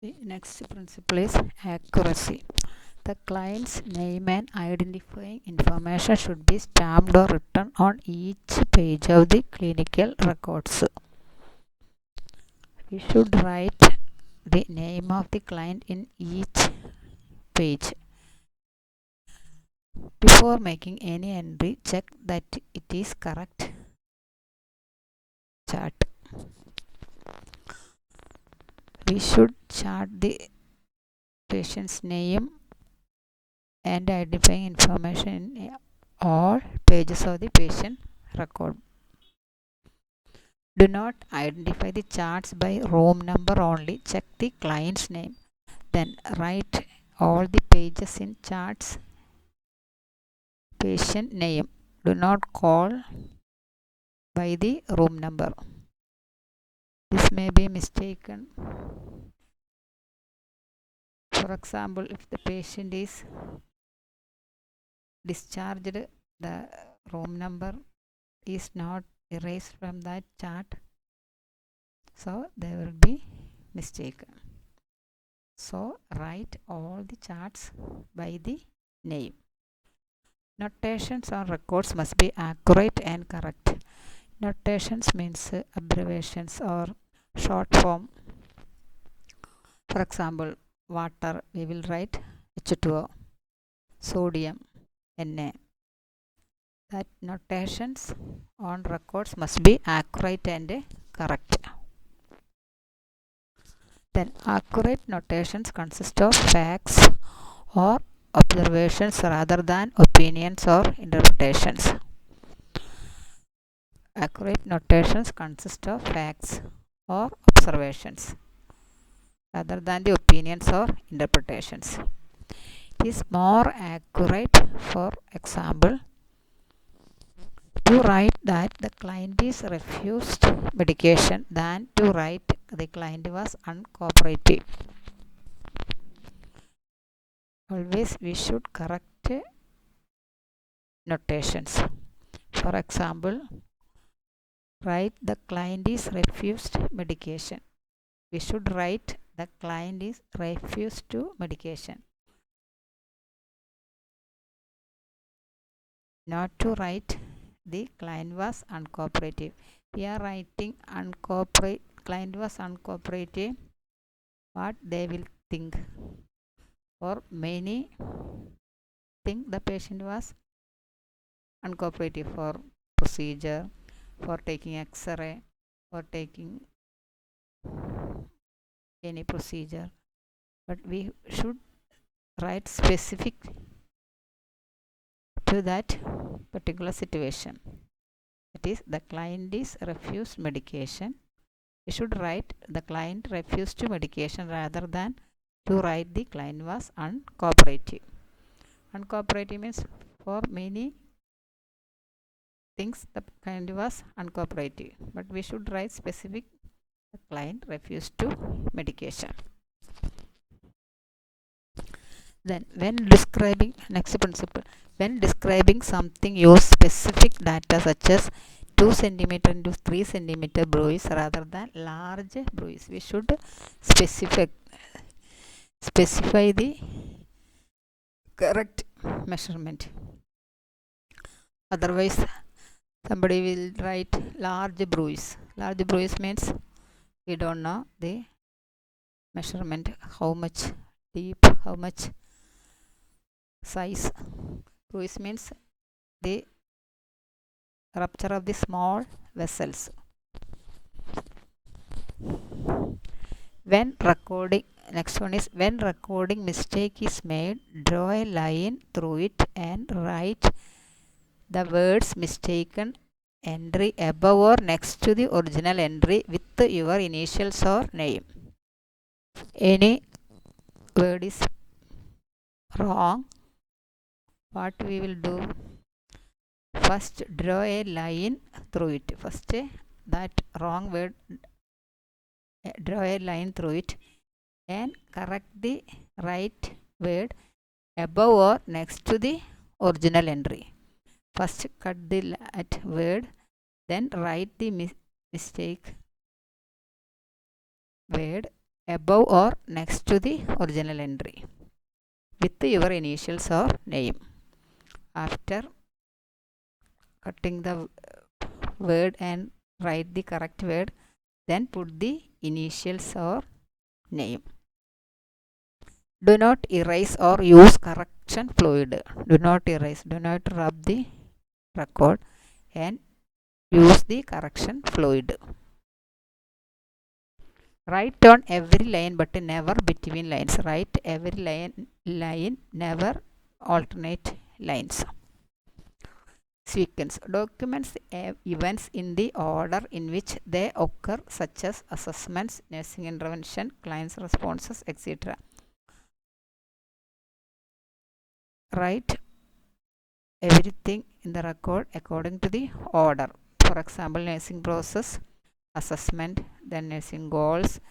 The next principle is accuracy. The client's name and identifying information should be stamped or written on each page of the clinical records. We should write the name of the client in each page. Before making any entry, check that it is correct chart. We should chart the patient's name and identifying information in all pages of the patient record. Do not identify the charts by room number only. Check the client's name. Then write all the pages in charts patient name. Do not call by the room number. This may be mistaken. For example, if the patient is discharged, the room number is not erased from that chart, so there will be mistake. So write all the charts by the name. Notations on records must be accurate and correct. Notations means abbreviations or short form. For example, water, we will write H2O, sodium, Na. That notations on records must be accurate and correct. Then accurate notations consist of facts or observations rather than opinions or interpretations. Accurate notations consist of facts or observations rather than the opinions or interpretations. It is more accurate, for example, to write that the client is refused medication than to write the client was uncooperative. Always we should correct notations. For example, write the client is refused medication. We should write the client is refused to medication. Not to write the client was uncooperative. We are writing client was uncooperative. What they will think, or many think the patient was uncooperative for procedure, for taking X-ray, for taking any procedure. But we should write specific to that particular situation. That is, the client is refused medication. We should write the client refused to medication rather than to write the client was uncooperative. Uncooperative means for many things the client was uncooperative, but we should write specific the client refused to medication. Then when describing, next principle, when describing something, use specific data such as 2 cm into 3 cm bruise rather than large bruise. We should specify the correct measurement. Otherwise, somebody will write large bruise. Large bruise means we don't know the measurement, how much deep, how much size. Bruise means the rupture of the small vessels. When recording, next one is when recording mistake is made, draw a line through it and write the words mistaken entry above or next to the original entry with your initials or name. Any word is wrong, what we will do? First draw a line through it. First that wrong word, draw a line through it and correct the right word above or next to the original entry. First cut that word, then write the mistake word above or next to the original entry with your initials or name. After cutting the word and write the correct word, then put the initials or name. Do not erase or use correction fluid. Do not erase, do not rub the record and use the correction fluid. Write on every line but never between lines. Write every line, never alternate lines. Sequence. Documents events in the order in which they occur, such as assessments, nursing intervention, clients' responses, etc. Write everything in the record according to the order. For example, nursing process, assessment, then nursing goals,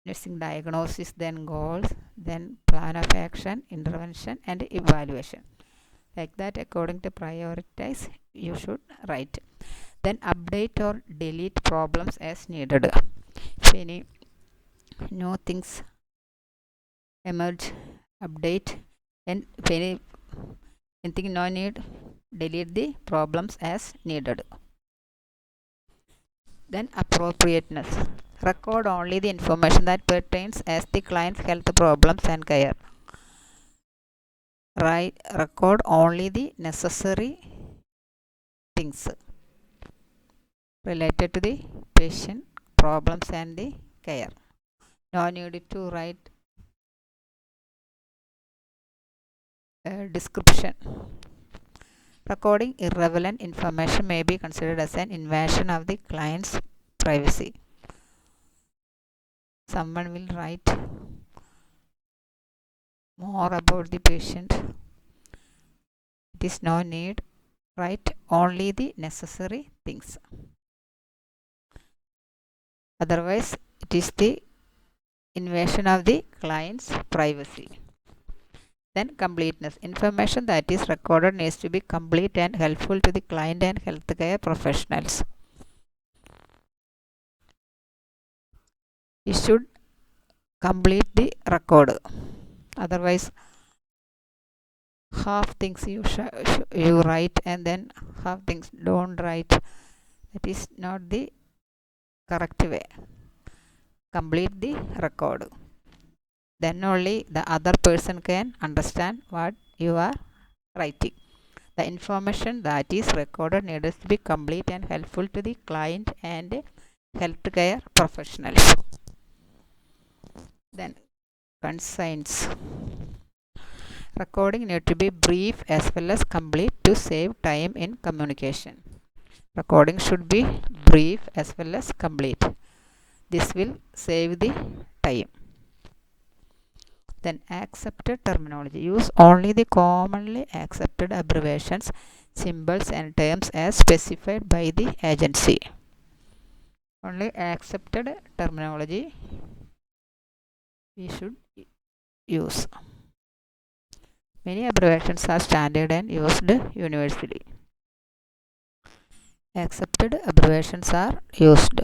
nursing diagnosis, then goals, then plan of action, intervention, and evaluation. Like that, according to prioritize, you should write. Then update or delete problems as needed. If any new things emerge, update, and if anything no need, delete the problems as needed. Then appropriateness. Record only the information that pertains as the client's health problems and care. Record only the necessary things related to the patient problems and the care. No need to write a description. Recording irrelevant information may be considered as an invasion of the client's privacy. Someone will write more about the patient. It is no need. Write only the necessary things. Otherwise, it is the invasion of the client's privacy. Then completeness. Information that is recorded needs to be complete and helpful to the client and healthcare professionals. You should complete the record. Otherwise, half things you write and then half things don't write. That is not the correct way. Complete the record. Then only the other person can understand what you are writing. The information that is recorded needs to be complete and helpful to the client and healthcare professionals. Then conscience. Recording need to be brief as well as complete to save time in communication. Recording should be brief as well as complete. This will save the time. Then accepted terminology. Use only the commonly accepted abbreviations, symbols and terms as specified by the agency. Only accepted terminology we should use. Many abbreviations are standard and used universally. Accepted abbreviations are used.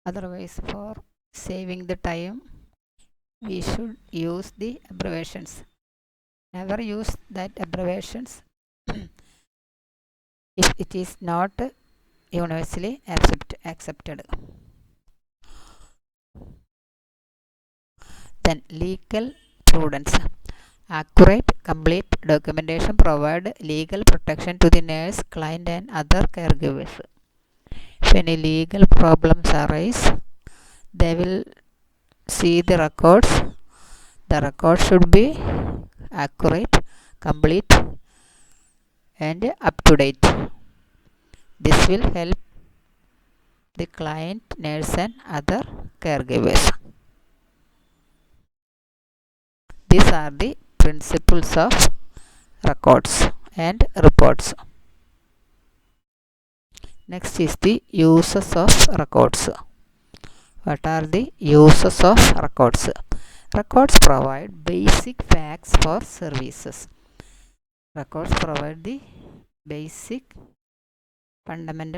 Otherwise, for saving the time, we should use the abbreviations. Never use that abbreviations if it is not universally accepted. Then legal prudence. Accurate, complete documentation provide legal protection to the nurse, client and other caregivers. If any legal problems arise, they will see the records. The record should be accurate, complete and up to date. This will help the client, nurse and other caregivers. These are the principles of records and reports. Next is the uses of records. What are the uses of records? Records provide basic facts for services. Records provide the basic fundamental